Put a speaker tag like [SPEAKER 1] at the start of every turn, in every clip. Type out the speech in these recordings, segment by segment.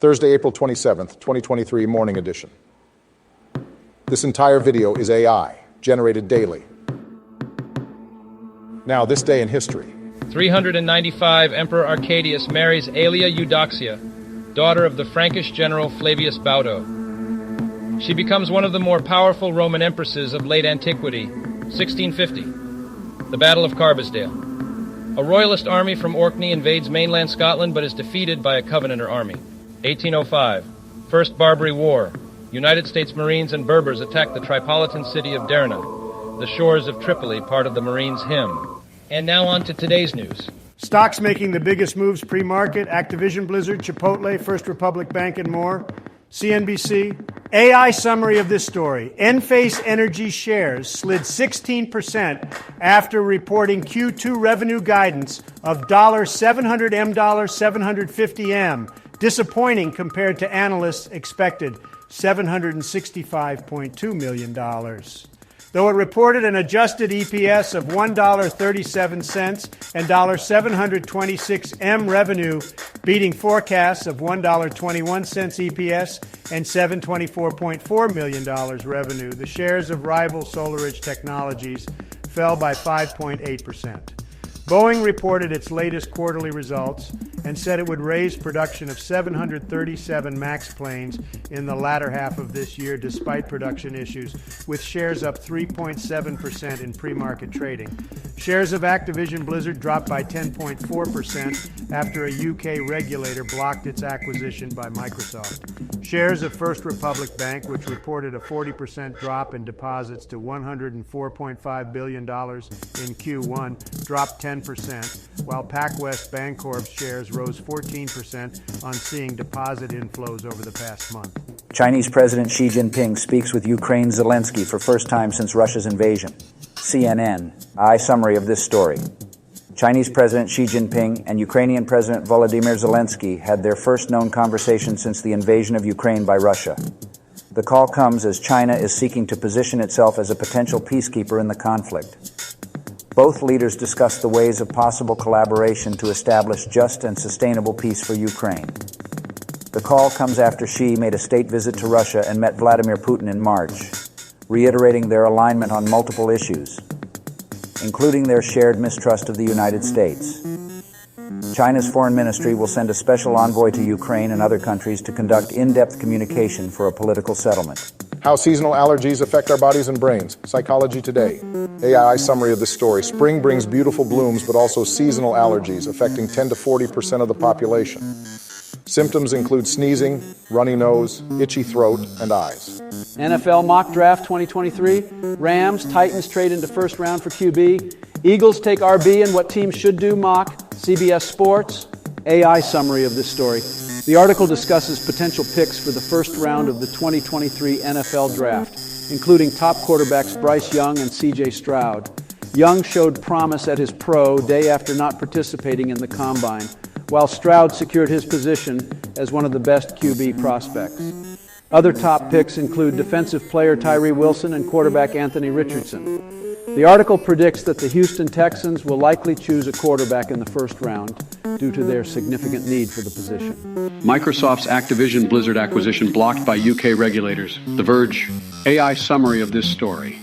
[SPEAKER 1] Thursday, April 27th, 2023, Morning Edition. This entire video is AI, generated daily. Now, this day in history.
[SPEAKER 2] 395, Emperor Arcadius marries Aelia Eudoxia, daughter of the Frankish general Flavius Baudo. She becomes one of the more powerful Roman empresses of late antiquity, 1650. The Battle of Carbisdale. A royalist army from Orkney invades mainland Scotland but is defeated by a Covenanter army. 1805, First Barbary War. United States Marines and Berbers attack the Tripolitan city of Derna, the shores of Tripoli, part of the Marines' hymn. And now on to today's news.
[SPEAKER 3] Stocks making the biggest moves pre-market: Activision Blizzard, Chipotle, First Republic Bank, and more. CNBC. AI summary of this story. Enphase Energy shares slid 16% after reporting Q2 revenue guidance of $700M, $750M. Disappointing compared to analysts' expected $765.2 million. Though it reported an adjusted EPS of $1.37 and $726M revenue, beating forecasts of $1.21 EPS and $724.4 million revenue, the shares of rival SolarEdge Technologies fell by 5.8%. Boeing reported its latest quarterly results and said it would raise production of 737 MAX planes in the latter half of this year despite production issues, with shares up 3.7% in pre-market trading. Shares of Activision Blizzard dropped by 10.4% after a UK regulator blocked its acquisition by Microsoft. Shares of First Republic Bank, which reported a 40% drop in deposits to $104.5 billion in Q1, dropped 10%, while PacWest Bancorp's shares rose 14% on seeing deposit inflows over the past month.
[SPEAKER 4] Chinese President Xi Jinping speaks with Ukraine's Zelensky for first time since Russia's invasion. CNN. Summary of this story. Chinese President Xi Jinping and Ukrainian President Volodymyr Zelensky had their first known conversation since the invasion of Ukraine by Russia. The call comes as China is seeking to position itself as a potential peacekeeper in the conflict. Both leaders discussed the ways of possible collaboration to establish just and sustainable peace for Ukraine. The call comes after Xi made a state visit to Russia and met Vladimir Putin in March, reiterating their alignment on multiple issues, including their shared mistrust of the United States. China's foreign ministry will send a special envoy to Ukraine and other countries to conduct in-depth communication for a political settlement.
[SPEAKER 1] How seasonal allergies affect our bodies and brains. Psychology Today. AI summary of this story. Spring brings beautiful blooms, but also seasonal allergies affecting 10 to 40% of the population. Symptoms include sneezing, runny nose, itchy throat, and eyes.
[SPEAKER 5] NFL mock draft 2023. Rams, Titans trade into first round for QB. Eagles take RB and what teams should do mock. CBS Sports. AI summary of this story. The article discusses potential picks for the first round of the 2023 NFL Draft, including top quarterbacks Bryce Young and C.J. Stroud. Young showed promise at his pro day after not participating in the Combine, while Stroud secured his position as one of the best QB prospects. Other top picks include defensive player Tyree Wilson and quarterback Anthony Richardson. The article predicts that the Houston Texans will likely choose a quarterback in the first round due to their significant need for the position.
[SPEAKER 6] Microsoft's Activision Blizzard acquisition blocked by UK regulators. The Verge. AI summary of this story.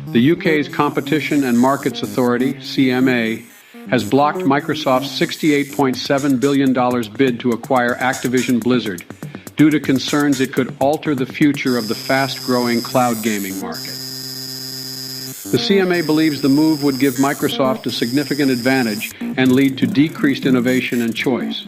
[SPEAKER 6] The UK's Competition and Markets Authority, CMA, has blocked Microsoft's $68.7 billion bid to acquire Activision Blizzard due to concerns it could alter the future of the fast-growing cloud gaming market. The CMA believes the move would give Microsoft a significant advantage and lead to decreased innovation and choice.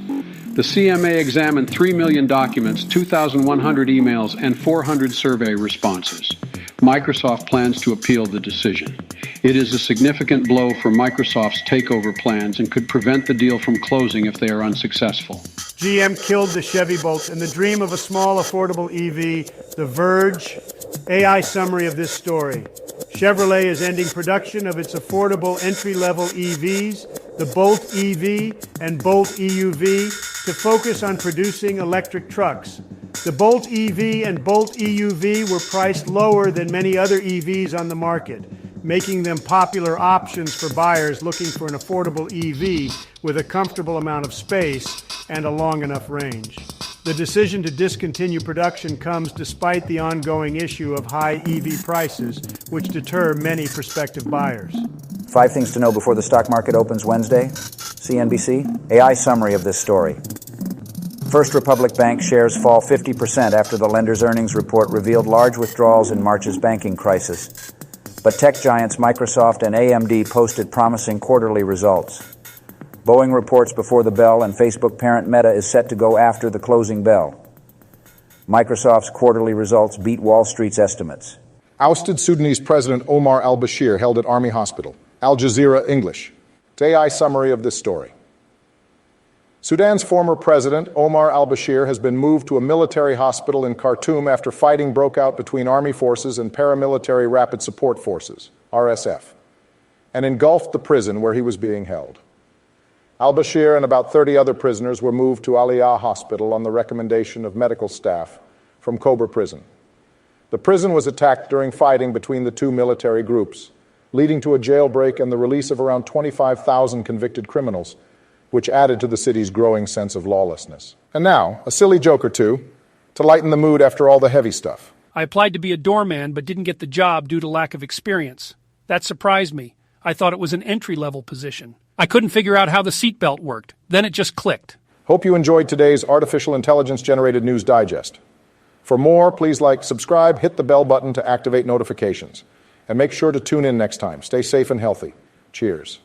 [SPEAKER 6] The CMA examined 3 million documents, 2,100 emails, and 400 survey responses. Microsoft plans to appeal the decision. It is a significant blow for Microsoft's takeover plans and could prevent the deal from closing if they are unsuccessful.
[SPEAKER 3] GM killed the Chevy Bolt and the dream of a small, affordable EV. The Verge. AI summary of this story. Chevrolet is ending production of its affordable entry-level EVs, the Bolt EV and Bolt EUV, to focus on producing electric trucks. The Bolt EV and Bolt EUV were priced lower than many other EVs on the market, making them popular options for buyers looking for an affordable EV with a comfortable amount of space and a long enough range. The decision to discontinue production comes despite the ongoing issue of high EV prices, which deter many prospective buyers.
[SPEAKER 4] 5 things to know before the stock market opens Wednesday. CNBC, AI summary of this story. First Republic Bank shares fall 50% after the lender's earnings report revealed large withdrawals in March's banking crisis. But tech giants Microsoft and AMD posted promising quarterly results. Boeing reports before the bell, and Facebook parent Meta is set to go after the closing bell. Microsoft's quarterly results beat Wall Street's estimates.
[SPEAKER 1] Ousted Sudanese President Omar al-Bashir held at Army Hospital. Al Jazeera English. It's AI summary of this story. Sudan's former president, Omar al-Bashir, has been moved to a military hospital in Khartoum after fighting broke out between army forces and paramilitary rapid support forces, RSF, and engulfed the prison where he was being held. Al-Bashir and about 30 other prisoners were moved to Aliyah Hospital on the recommendation of medical staff from Cobra Prison. The prison was attacked during fighting between the two military groups, leading to a jailbreak and the release of around 25,000 convicted criminals, which added to the city's growing sense of lawlessness. And now, a silly joke or two to lighten the mood after all the heavy stuff.
[SPEAKER 7] I applied to be a doorman but didn't get the job due to lack of experience. That surprised me. I thought it was an entry-level position. I couldn't figure out how the seatbelt worked. Then it just clicked.
[SPEAKER 1] Hope you enjoyed today's artificial intelligence-generated news digest. For more, please subscribe, hit the bell button to activate notifications. And make sure to tune in next time. Stay safe and healthy. Cheers.